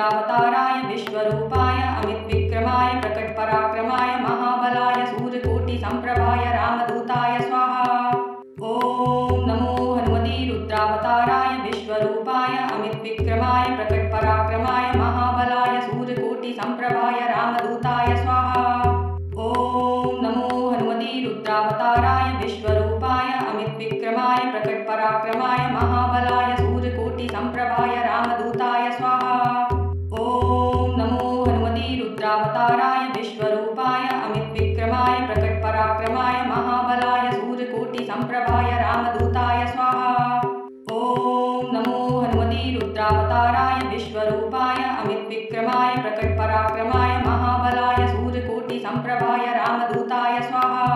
रुद्रावताराय विश्वरूपाय अमितविक्रमाय प्रकटपराक्रमाय महाबलाय सूर्यकोटिसम्प्रभाय रामदूताय स्वाहा। ओम नमो हनुमते रुद्रावताराय विश्वरूपाय अमितविक्रमाय प्रकटपराक्रमाय महाबलाय सूर्यकोटिसम्प्रभाय रामदूताय स्वाहा। ओम नमो हनुमते रुद्रावताराय विश्वरूपाय अमितविक्रमाय प्रकटपराक्रमाय महाबलाय सूर्यकोटिसम्प्रभाय रामदूताय स्वाहा। ओम नमो हनुमते रुद्रावताराय विश्वरूपाय अमितविक्रमाय प्रकटपराक्रमाय महाबलाय सूर्यकोटिसम्प्रभाय रामदूताय स्वाहा। ओम नमो हनुमते रुद्रावताराय विश्वरूपाय अमितविक्रमाय प्रकटपराक्रमाय महाबलाय सूर्यकोटिसम्प्रभाय रामदूताय स्वाहा।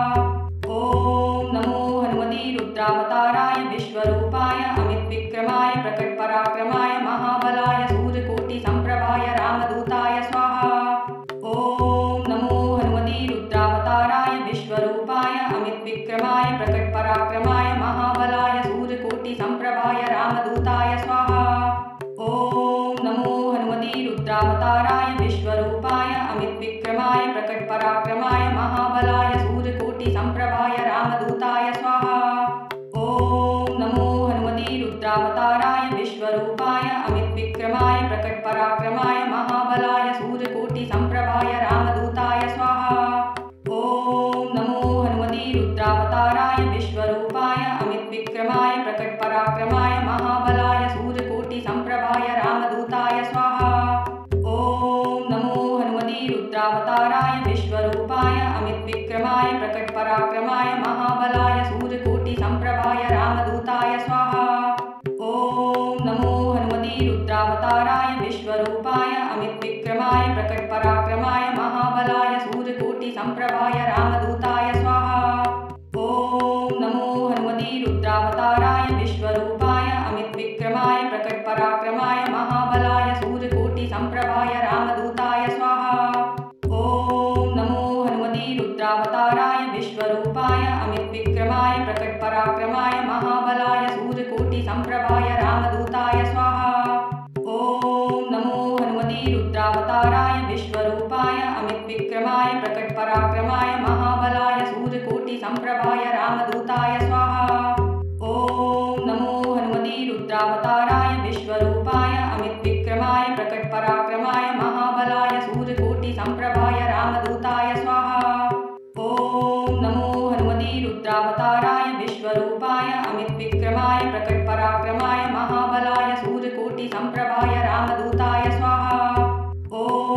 ओम नमो हनुमते रुद्रावताराय विश्वरूपाय अमितविक्रमाय प्रकटपराक्रमाय महाबलाय सूर्यकोटिसम्प्रभाय रामदूताय स्वाहा। ओम नमो हनुमते रुद्रावताराय विश्वरूपाय अमितविक्रमाय प्रकटपराक्रमाय महाबलाय सूर्यकोटिसम्प्रभाय रामदूताय स्वाहा। ओम नमो हनुमते रुद्रावताराय विश्वरूपाय अमितविक्रमाय प्रकटपराक्रमाय महाबलाय सूर्यकोटिसम्प्रभाय रामदूताय स्वाहा। ओम नमो हनुमते रुद्रावताराय विश्वरूपाय अमितविक्रमाय प्रकटपराक्रमाय महाबलाय सूर्यकोटिसम्प्रभाय रामदूताय स्वाहा। ओम नमो हनुमते रुद्रावताराय विश्वरूपाय अमितविक्रमाय प्रकटपराक्रमाय महाबलाय सूर्यकोटिसम्प्रभाय रामदूताय स्वाहा। ओम नमो हनुमते रुद्रावताराय विश्वरूपाय अमितविक्रमाय प्रकटपराक्रमाय महाबलाय सूर्यकोटिसम्प्रभाय रामदूताय स्वाहा। ओम नमो हनुमते रुद्रावताराय विश्वरूपाय अमितविक्रमाय प्रकटपराक्रमाय महाबलाय सूर्यकोटिसम्प्रभाय रामदूताय स्वाहा। ओम नमो हनुमते रुद्रावताराय विश्वरूपाय अमितविक्रमाय प्रकटपराक्रमाय महाबलाय सूर्यकोटिसम्प्रभाय रामदूताय स्वाहा। ओम नमो हनुमते रुद्रावताराय विश्वरूपाय अमितविक्रमाय प्रकटपराक्रमाय महाबलाय सूर्यकोटिसम्प्रभाय रामदूताय स्वाहा। ओम नमो हनुमते रुद्रावताराय विश्वरूपाय अमितविक्रमाय प्रकटपराक्रमाय महाबलाय सूर्यकोटिसम्प्रभाय रामदूताय स्वाहा। ओम नमो हनुमते रुद्रावताराय विश्वरूपाय अमितविक्रमाय प्रकटपराक्रमाय महाबलाय सूर्यकोटिसम्प्रभाय रामदूताय स्वाहा। ओम नमो हनुमते रुद्रावताराय विश्वरूपाय अमितविक्रमाय प्रकटपराक्रमाय महाबलाय सूर्यकोटिसम्प्रभाय रामदूताय स्वाहा।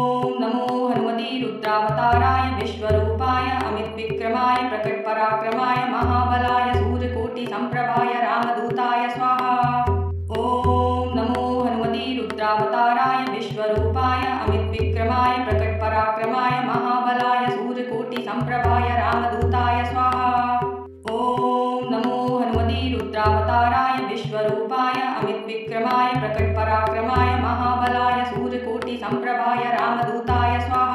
ओम नमो हनुमते रुद्रावताराय विश्वरूपाय अमितविक्रमाय प्रकटपराक्रमाय महाबलाय सूर्यकोटिसम्प्रभाय रामदूताय स्वाहा। ओम नमो हनुमते रुद्रावताराय विश्वरूपाय अमितविक्रमाय प्रकटपराक्रमाय महाबलाय सूर्यकोटिसम्प्रभाय रामदूताय स्वाहा। ओम नमो हनुमते रुद्रावताराय विश्वरूपाय अमितविक्रमाय प्रकटपराक्रमाय महाबलाय सूर्यकोटिसम्प्रभाय रामदूताय स्वाहा।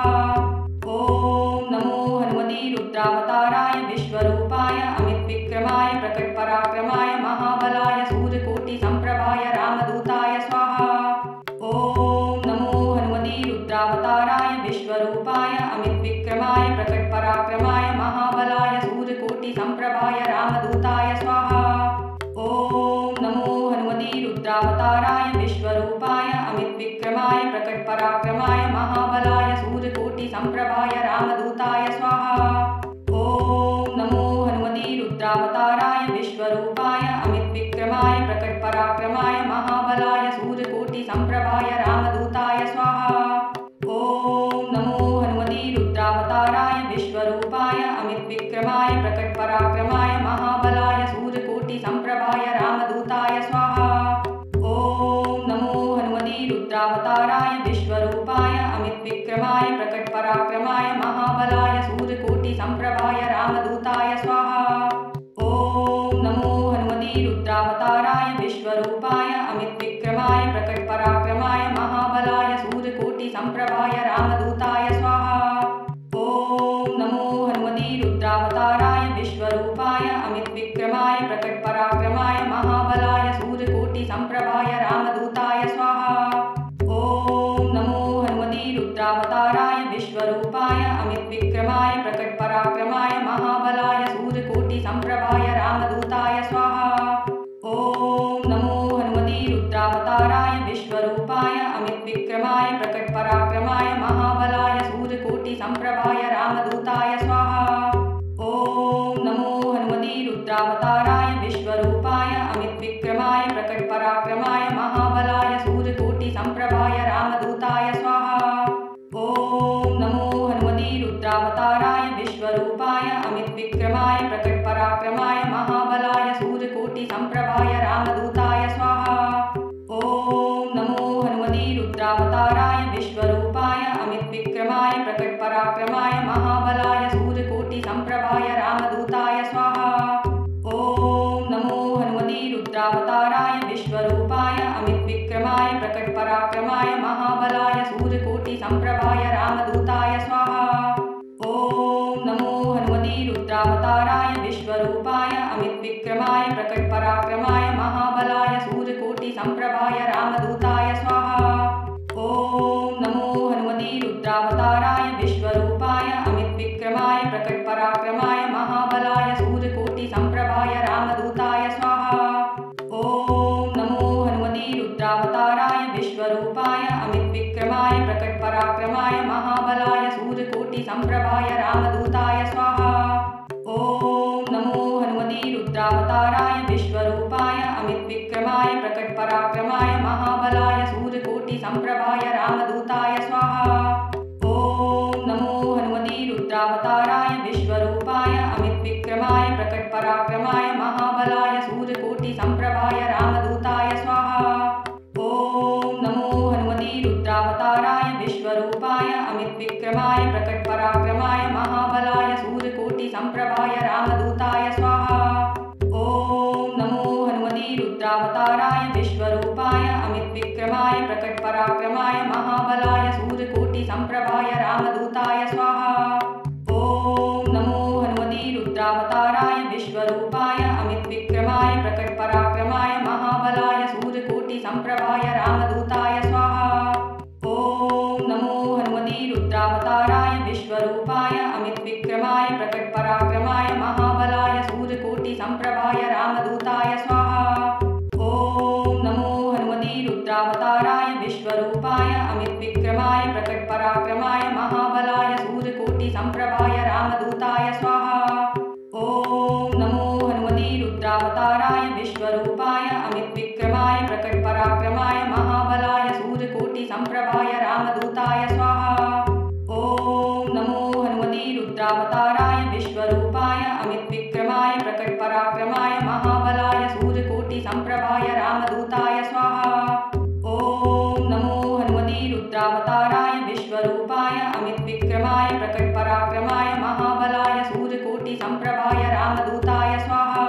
ओम नमो हनुमते रुद्रावताराय विश्वरूपाय अमितविक्रमाय प्रकटपराक्रमाय महाबलाय सूर्यकोटिसम्प्रभाय रामदूताय स्वाहा। ओम नमो हनुमते रुद्रावताराय विश्वरूपाय अमितविक्रमाय प्रकटपराक्रमाय महाबलाय सूर्यकोटिसम्प्रभाय रामदूताय स्वाहा। ओम नमो हनुमते रुद्रावताराय विश्वरूपाय अमितविक्रमाय प्रकटपराक्रमाय महाबलाय सूर्यकोटिसम्प्रभाय रामदूताय स्वाहा। ओम नमो हनुमते रुद्रावताराय विश्वरूपाय अमितविक्रमाय प्रकटपराक्रमाय महाबलाय सूर्यकोटिसम्प्रभाय रामदूताय स्वाहा। ओम नमो हनुमते रुद्रावताराय विश्वरूपाय अमितविक्रमाय प्रकटपराक्रमाय महाबलाय सूर्यकोटिसम्प्रभाय रामदूताय स्वाहा। ओम नमो हनुमते रुद्रावताराय विश्वरूपाय अमितविक्रमाय प्रकटपराक्रमाय महाबलाय सूर्यकोटिसम्प्रभाय रामदूताय स्वाहा। ओम नमो हनुमते रुद्रावताराय विश्वरूपाय अमितविक्रमाय प्रकटपराक्रमाय महाबलाय सूर्यकोटिसम्प्रभाय रामदूताय स्वाहा। ओम नमो हनुमते रुद्रावताराय विश्वरूपाय अमितविक्रमाय प्रकटपराक्रमाय महाबलाय सूर्यकोटिसम्प्रभाय रामदूताय स्वाहा। ओम नमो रुद्रावताराय विश्वरूपाय अमितविक्रमाय प्रकटपराक्रमाय महाबलाय सूर्यकोटिसम्प्रभाय रामदूताय स्वाहा। ॐ नमो हनुमते रुद्रावताराय विश्वरूपाय अमितविक्रमाय प्रकटपराक्रमाय महाबलाय सूर्यकोटिसम्प्रभाय रामदूताय स्वाहा। ॐ नमो हनुमते रुद्रावताराय विश्वरूपाय अमितविक्रमाय प्रकटपराक्रमाय महाबलाय सूर्यकोटिसम्प्रभाय रामदूताय स्वाहा। ॐ नमो हनुमते रुद्रावताराय विश्वरूपाय अमितविक्रमाय प्रकटपराक्रमाय महाबलाय सूर्यकोटिसम्प्रभाय रामदूताय स्वाहा। ॐ नमो हनुमते रुद्रावताराय विश्वरूपाय अमितविक्रमाय प्रकटपराक्रमाय महाबलाय सूर्यकोटिसम्प्रभाय रामदूताय स्वाहा। ॐ नमो हनुमते रुद्रावताराय विश्वरूपाय अमितविक्रमाय प्रकटपराक्रमाय महाबलाय सूर्यकोटिसम्प्रभाय रामदूताय स्वाहा। ॐ नमो हनुमते रुद्रावताराय विश्वरूपाय अमितविक्रमाय प्रकटपराक्रमाय महाबलाय सूर्यकोटिसम्प्रभाय रामदूताय स्वाहा। ॐ नमो हनुमते रुद्रावताराय विश्वरूपाय अमितविक्रमाय प्रकटपराक्रमाय महाबलाय सूर्यकोटिसम्प्रभाय रामदूताय स्वाहा। ॐ नमो हनुमते रुद्रावताराय विश्वरूपाय अमितविक्रमाय प्रकटपराक्रमाय महाबलाय सूर्यकोटिसम्प्रभाय रामदूताय स्वाहा। ॐ नमो हनुमते रुद्रावताराय विश्वरूपाय अमितविक्रमाय प्रकटपराक्रमाय महाबलाय सूर्यकोटिसम्प्रभाय रामदूताय स्वाहा। ॐ नमो हनुमते रुद्रावताराय विश्वरूपाय अमितविक्रमाय प्रकटपराक्रमाय महाबलाय सूर्यकोटिसम्प्रभाय रामदूताय स्वाहा। ॐ नमो हनुमते रुद्रावताराय विश्वरूपाय अमितविक्रमाय प्रकटपराक्रमाय महाबलाय सूर्यकोटिसम्प्रभाय रामदूताय स्वाहा। ॐ नमो हनुमते रुद्रावताराय विश्वरूपाय अमितविक्रमाय प्रकटपराक्रमाय महाबलाय सूर्यकोटिसम्प्रभाय रामदूताय स्वाहा। ॐ नमो हनुमते रुद्रावताराय विश्वरूपाय अमितविक्रमाय प्रकटपराक्रमाय महाबलाय सूर्यकोटिसम्प्रभाय रामदूताय स्वाहा। ॐ नमो हनुमते रुद्रावताराय विश्वरूपाय अमितविक्रमाय प्रकटपराक्रमाय महाबलाय सूर्यकोटिसम्प्रभाय रामदूताय स्वाहा। ॐ नमो हनुमते रुद्रावताराय विश्वरूपाय अमितविक्रमाय प्रकटपराक्रमाय महाबलाय सूर्यकोटिसम्प्रभाय रामदूताय स्वाहा। ॐ नमो हनुमते रुद्रावताराय विश्वरूपाय अमितविक्रमाय प्रकटपराक्रमाय महाबलाय सूर्यकोटिसम्प्रभाय रामदूताय स्वाहा। ॐ नमो हनुमते रुद्रावताराय विश्वरूपाय अमितविक्रमाय प्रकटपराक्रमाय महाबलाय सूर्यकोटिसम्प्रभाय रामदूताय स्वाहा।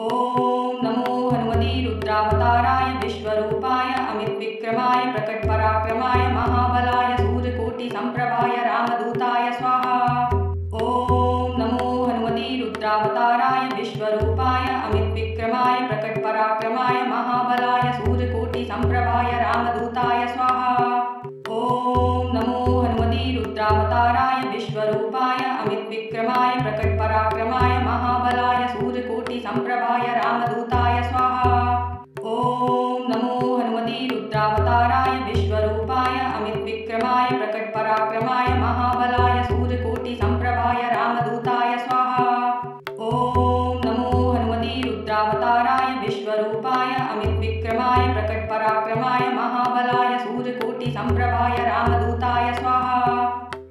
ॐ नमो हनुमते रुद्रावताराय विश्वरूपाय अमितविक्रमाय प्रकटपराक्रमाय महाबलाय सूर्यकोटिसम्प्रभाय रामदूताय स्वाहा। ॐ नमो हनुमते रुद्रावताराय विश्वरूपाय अमितविक्रमाय प्रकटपराक्रमाय महाबलाय सूर्यकोटिसम्प्रभाय रामदूताय स्वाहा। ॐ नमो हनुमते रुद्रावताराय विश्वरूपाय अमितविक्रमाय प्रकटपराक्रमाय महाबलाय सूर्यकोटिसम्प्रभाय रामदूताय स्वाहा। ॐ नमो हनुमते रुद्रावताराय विश्वरूपाय अमितविक्रमाय प्रकटपराक्रमाय महाबलाय सूर्यकोटिसम्प्रभाय रामदूताय स्वाहा। ॐ नमो हनुमते रुद्रावताराय विश्वरूपाय अमितविक्रमाय प्रकटपराक्रमाय महाबलाय सूर्यकोटिसम्प्रभाय रामदूताय स्वाहा।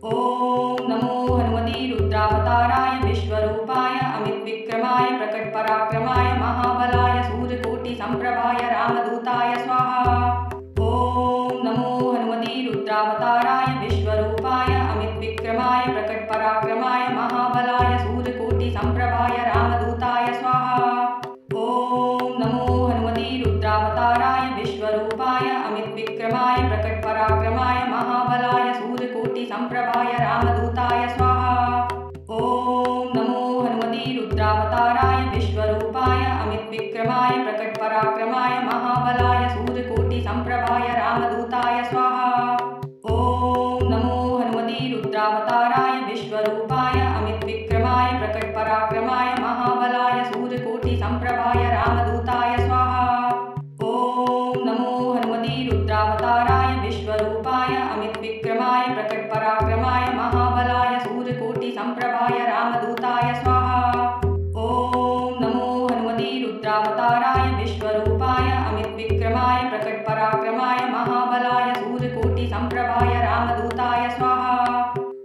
ॐ नमो हनुमते रुद्रावताराय विश्वरूपाय अमितविक्रमाय प्रकटपराक्रमाय महाबलाय सूर्यकोटिसम्प्रभाय रामदूताय स्वाहा। ॐ नमो हनुमते रुद्रावताराय विश्वरूपाय अमितविक्रमाय प्रकटपराक्रमाय महाबलाय सूर्यकोटिसम्प्रभाय रामदूताय स्वाहा। ॐ नमो हनुमते रुद्रावताराय विश्वरूपाय अमितविक्रमाय प्रकटपराक्रमाय महाबलाय सूर्यकोटिसम्प्रभाय रामदूताय स्वाहा। ॐ नमो हनुमते रुद्रावताराय विश्वरूपाय अमितविक्रमाय प्रकटपराक्रमाय महाबलाय सूर्यकोटिसम्प्रभाय रामदूताय स्वाहा। ॐ नमो हनुमते रुद्रावताराय विश्वरूपाय अमितविक्रमाय प्रकटपराक्रमाय महाबलाय सूर्यकोटिसम्प्रभाय रामदूताय स्वाहा। ॐ नमो रुद्रावताराय विश्वरूपाय अमितविक्रमाय प्रकटपराक्रमाय महाबलाय सूर्यकोटिसम्प्रभाय रामदूताय स्वाहा। ॐ नमो हनुमते रुद्रावताराय विश्वरूपाय अमितविक्रमाय प्रकटपराक्रमाय महाबलाय सूर्यकोटिसम्प्रभाय रामदूताय स्वाहा।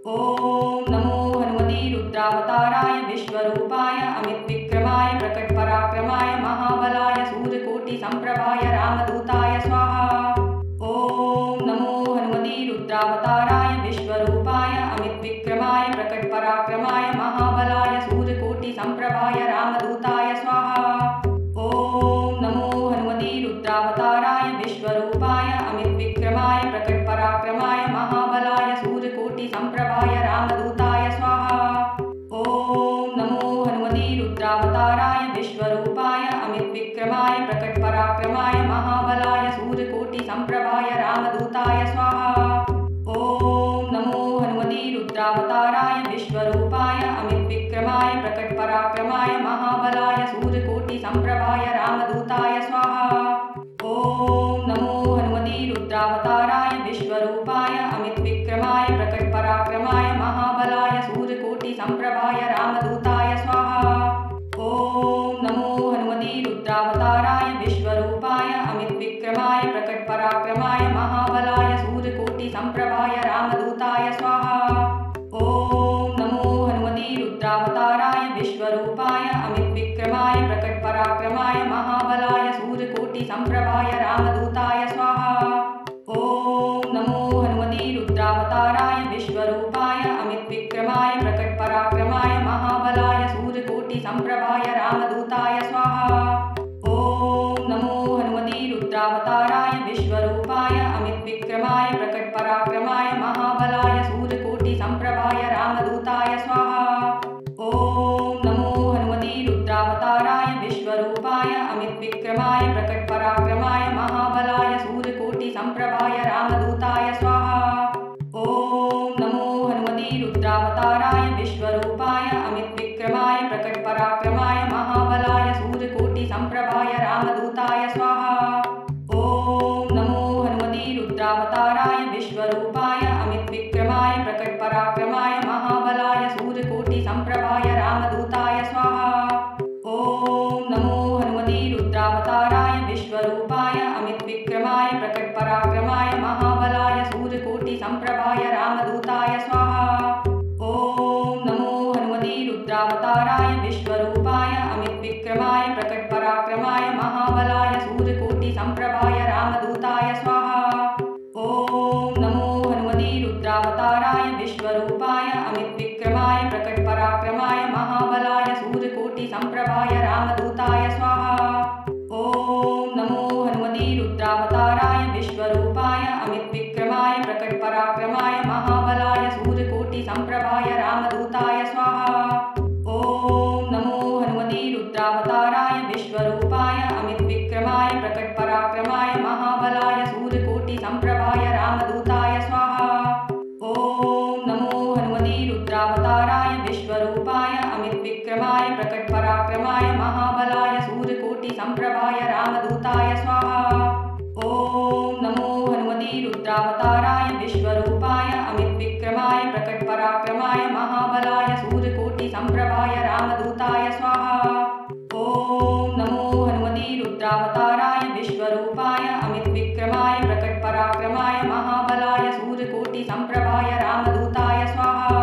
ॐ नमो हनुमते रुद्रावताराय विश्वरूपाय अमितविक्रमाय प्रकटपराक्रमाय महाबलाय सूर्यकोटिसम्प्रभाय रामदूताय स्वाहा। ॐ नमो हनुमते रुद्रावताराय विश्वरूपाय अमितविक्रमाय प्रकटपराक्रमाय महाबलाय सूर्यकोटिसम्प्रभाय रामदूताय स्वाहा। ॐ नमो हनुमते रुद्रावताराय विश्वरूपाय अमितविक्रमाय प्रकटपराक्रमाय महाबलाय सूर्यकोटिसम्प्रभाय रामदूताय स्वाहा। ॐ नमो हनुमते रुद्रावताराय विश्वरूपाय अमितविक्रमाय प्रकटपराक्रमाय महाबलाय सूर्यकोटिसम्प्रभाय रामदूताय स्वाहा। ॐ नमो हनुमते रुद्रावताराय विश्वरूपाय अमितविक्रमाय प्रकटपराक्रमाय महाबलाय सूर्यकोटिसम्प्रभाय रामदूताय स्वाहा। ॐ नमो हनुमते रुद्रावताराय विश्वरूपाय अमितविक्रमाय प्रकटपराक्रमाय महाबलाय सूर्यकोटिसम्प्रभाय रामदूताय स्वाहा। ॐ नमो हनुमते रुद्रावताराय विश्वरूपाय अमितविक्रमाय प्रकटपराक्रमाय महाबलाय सूर्यकोटिसम्प्रभाय रामदूताय स्वाहा। ॐ नमो हनुमते रुद्रावताराय विश्वरूपाय अमितविक्रमाय प्रकटपराक्रमाय महाबलाय सूर्यकोटिसम्प्रभाय रामदूताय स्वाहा। ॐ नमो हनुमते रुद्रावताराय विश्वरूपाय अमितविक्रमाय प्रकटपराक्रमाय महाबलाय सूर्यकोटिसम्प्रभाय रामदूताय स्वाहा। ॐ नमो हनुमते रुद्रावताराय विश्वरूपाय अमितविक्रमाय प्रकटपराक्रमाय महाबलाय सूर्यकोटिसम्प्रभाय रामदूताय स्वाहा। ॐ नमो हनुमते रुद्रावताराय विश्वरूपाय अमितविक्रमाय प्रकटपराक्रमाय महाबलाय सूर्यकोटिसम्प्रभाय रामदूताय स्वाहा। ॐ नमो हनुमते रुद्रावताराय विश्वरूपाय अमितविक्रमाय प्रकटपराक्रमाय महाबलाय सूर्यकोटिसम्प्रभाय रामदूताय स्वाहा। ॐ नमो हनुमते रुद्रावताराय विश्वरूपाय अमितविक्रमाय प्रकटपराक्रमाय महाबलाय सूर्यकोटिसम्प्रभाय रामदूताय स्वाहा। ॐ नमो हनुमते रुद्रावताराय विश्वरूपाय अमितविक्रमाय प्रकटपराक्रमाय महाबलाय सूर्यकोटिसम्प्रभाय रामदूताय स्वाहा। ॐ नमो हनुमते रुद्रावताराय विश्वरूपाय अमितविक्रमाय प्रकटपराक्रमाय महाबलाय सूर्यकोटिसम्प्रभाय रामदूताय स्वाहा। ॐ नमो हनुमते रुद्रावताराय विश्वरूपाय अमितविक्रमाय प्रकटपराक्रमाय महाबलाय सूर्यकोटिसम्प्रभाय रामदूताय स्वाहा। ॐ नमो हनुमते रुद्रावताराय विश्वरूपाय अमितविक्रमाय प्रकटपराक्रमाय महाबलाय सूर्यकोटिसम्प्रभाय रामदूताय स्वाहा। ॐ नमो हनुमते रुद्रावताराय विश्वरूपाय अमितविक्रमाय प्रकटपराक्रमाय महाबलाय सूर्यकोटिसम्प्रभाय रामदूताय स्वाहा। ॐ नमो हनुमते रुद्रावताराय विश्वरूपाय अमितविक्रमाय प्रकटपराक्रमाय महाबलाय सूर्यकोटिसम्प्रभाय रामदूताय स्वाहा। ॐ नमो हनुमते रुद्रावताराय विश्वरूपाय अमितविक्रमाय प्रकटपराक्रमाय महाबलाय सूर्यकोटिसम्प्रभाय रामदूताय स्वाहा। ॐ नमो हनुमते रुद्रावताराय विश्वरूपाय अमितविक्रमाय प्रकटपराक्रमाय महाबलाय सूर्यकोटिसम्प्रभाय रामदूताय स्वाहा।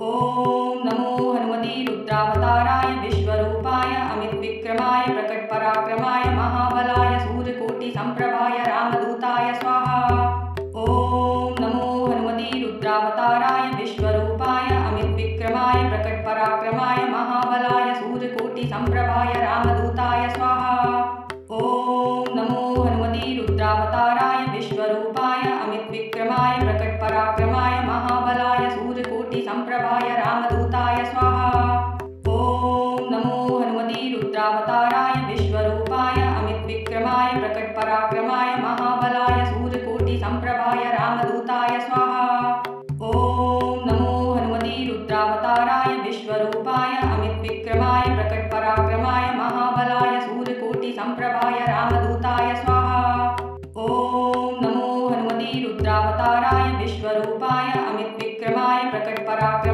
ॐ नमो हनुमते रुद्रावताराय विश्वरूपाय अमितविक्रमाय प्रकटपराक्रमाय महाबलाय सूर्यकोटिसम्प्रभाय रामदूताय स्वाहा। ॐ नमो हनुमते रुद्रावताराय विश्वरूपाय अमितविक्रमाय प्रकटपराक्रमाय महाबलाय सूर्यकोटिसम्प्रभाय रामदूताय स्वाहा। ॐ नमो हनुमते रुद्रावताराय विश्वरूपाय अमितविक्रमाय प्रकटपराक्रमाय महाबलाय सूर्यकोटिसम्प्रभाय रामदूताय स्वाहा। ॐ नमो हनुमते रुद्रावताराय विश्वरूपाय अमितविक्रमाय प्रकटपराक्रमाय महाबलाय सूर्यकोटिसम्प्रभाय रामदूताय स्वाहा। ॐ नमो हनुमते रुद्रावताराय विश्वरूपाय अमितविक्रमाय प्रकटपराक्रमाय महाबलाय सूर्यकोटिसम्प्रभाय रामदूताय स्वाहा। ॐ नमो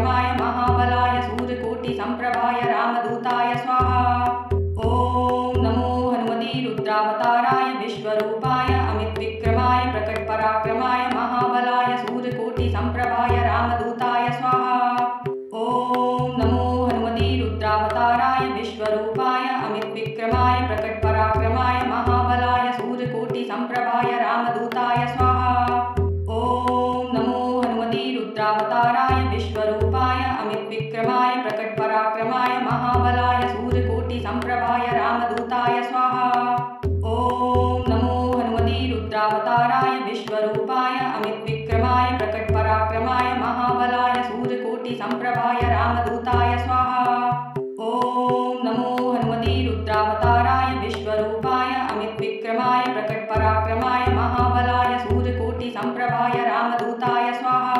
प्रकटपराक्रमाय महाबलाय सूर्यकोटिसम्प्रभाय रामदूताय स्वाहा। ॐ नमो हनुमते रुद्रावताराय विश्वरूपाय अमितविक्रमाय प्रकटपराक्रमाय महाबलाय सूर्यकोटिसम्प्रभाय रामदूताय स्वाहा। ॐ नमो हनुमते रुद्रावताराय विश्वरूपाय अमितविक्रमाय प्रकटपराक्रमाय महाबलाय सूर्यकोटिसम्प्रभाय रामदूताय स्वाहा। ॐ नमो हनुमते रुद्रावताराय विश्वरूपाय अमितविक्रमाय प्रकटपराक्रमाय महाबलाय सूर्यकोटिसम्प्रभाय रामदूताय स्वाहा। ॐ नमो हनुमते रुद्रावताराय विश्वरूपाय अमितविक्रमाय प्रकटपराक्रमाय महाबलाय सूर्यकोटिसम्प्रभाय रामदूताय स्वाहा। ॐ नमो हनुमते रुद्रावताराय विश्वरूपाय अमितविक्रमाय प्रकटपराक्रमाय महाबलाय सूर्यकोटिसम्प्रभाय रामदूताय स्वाहा।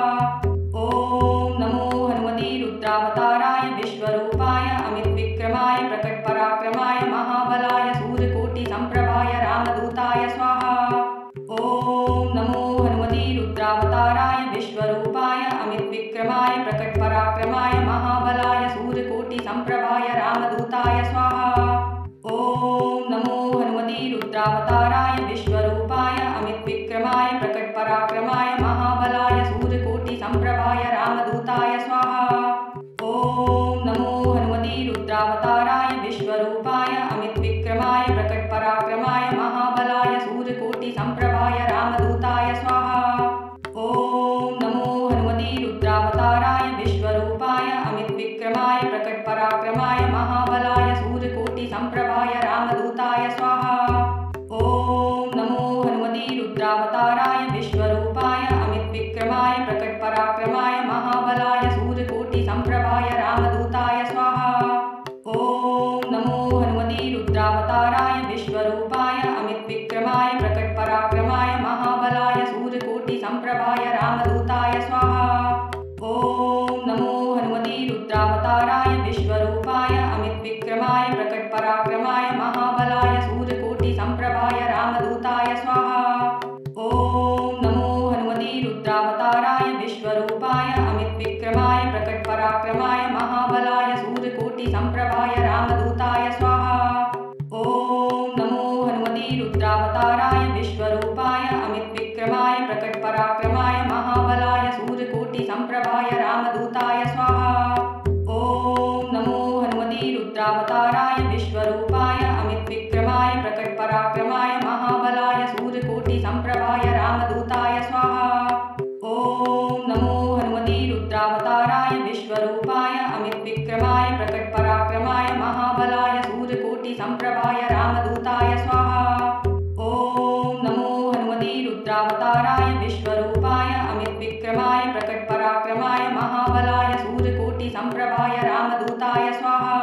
ॐ नमो हनुमते रुद्रावताराय विश्वरूपाय अमितविक्रमाय प्रकटपराक्रमाय महाबलाय सूर्यकोटिसम्प्रभाय रामदूताय स्वाहा। ॐ नमो हनुमते रुद्रावताराय विश्वरूपाय अमितविक्रमाय प्रकटपराक्रमाय महाबलाय सूर्यकोटिसम्प्रभाय रामदूताय स्वाहा। ॐ नमो हनुमते रुद्रावताराय विश्वरूपाय अमितविक्रमाय प्रकटपराक्रमाय महाबलाय सूर्यकोटिसम्प्रभाय रामदूताय स्वाहा। ॐ नमो हनुमते रुद्रावताराय विश्वरूपाय अमितविक्रमाय प्रकटपराक्रमाय महाबलाय सूर्यकोटिसम्प्रभाय रामदूताय स्वाहा। ॐ नमो हनुमते रुद्रावताराय विश्वरूपाय अमितविक्रमाय प्रकटपराक्रमाय महाबलाय सूर्यकोटिसम्प्रभाय रामदूताय स्वाहा। ॐ नमो हनुमते रुद्रावताराय विश्वरूपाय अमितविक्रमाय प्रकटपराक्रमाय महाबलाय सूर्यकोटिसम्प्रभाय रामदूताय स्वाहा। ॐ नमो हनुमते रुद्रावताराय विश्वरूपाय अमितविक्रमाय प्रकटपराक्रमाय महाबलाय सूर्यकोटिसम्प्रभाय रामदूताय स्वाहा। ॐ नमो हनुमते रुद्रावताराय विश्वरूपाय अमितविक्रमाय प्रकटपराक्रमाय महाबलाय सूर्यकोटिसम्प्रभाय रामदूताय स्वाहा। ॐ नमो हनुमते रुद्रावताराय विश्वरूपाय अमितविक्रमाय प्रकटपराक्रमाय महाबलाय सूर्यकोटिसम्प्रभाय रामदूताय स्वाहा। ॐ नमो हनुमते रुद्रावताराय विश्वरूपाय अमितविक्रमाय प्रकटपराक्रमाय महाबलाय सूर्यकोटिसम्प्रभाय रामदूताय स्वाहा। ॐ नमो हनुमते रुद्रावताराय विश्वरूपाय अमितविक्रमाय प्रकटपराक्रमाय महाबलाय सूर्यकोटिसम्प्रभाय रामदूताय स्वाहा। ॐ नमो हनुमते रुद्रावताराय विश्वरूपाय अमितविक्रमाय प्रकटपराक्रमाय महाबलाय सूर्यकोटिसम्प्रभाय रामदूताय स्वाहा। ॐ नमो हनुमते रुद्रावताराय विश्वरूपाय अमितविक्रमाय प्रकटपराक्रमाय महाबलाय सूर्यकोटिसम्प्रभाय रामदूताय स्वाहा।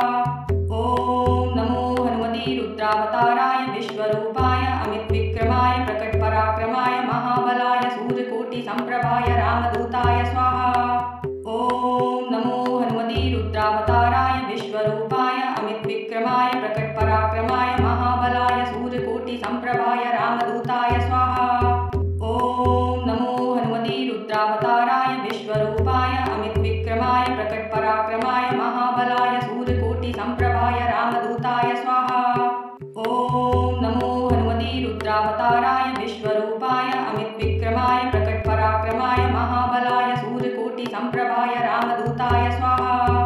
ॐ नमो हनुमते रुद्रावताराय विश्वरूपाय अमितविक्रमाय प्रकटपराक्रमाय महाबलाय सूर्यकोटिसम्प्रभाय रामदूताय स्वाहा। ॐ नमो हनुमते रुद्रावताराय विश्वरूपाय अमितविक्रमाय प्रकटपराक्रमाय महाबलाय सूर्यकोटिसम्प्रभाय रामदूताय स्वाहा। ॐ नमो हनुमते रुद्रावताराय विश्वरूपाय अमितविक्रमाय प्रकटपराक्रमाय महाबलाय सूर्यकोटिसम्प्रभाय रामदूताय स्वाहा। ॐ नमो हनुमते रुद्रावताराय विश्वरूपाय अमितविक्रमाय प्रकटपराक्रमाय महाबलाय सूर्यकोटिसम्प्रभाय रामदूताय स्वाहा।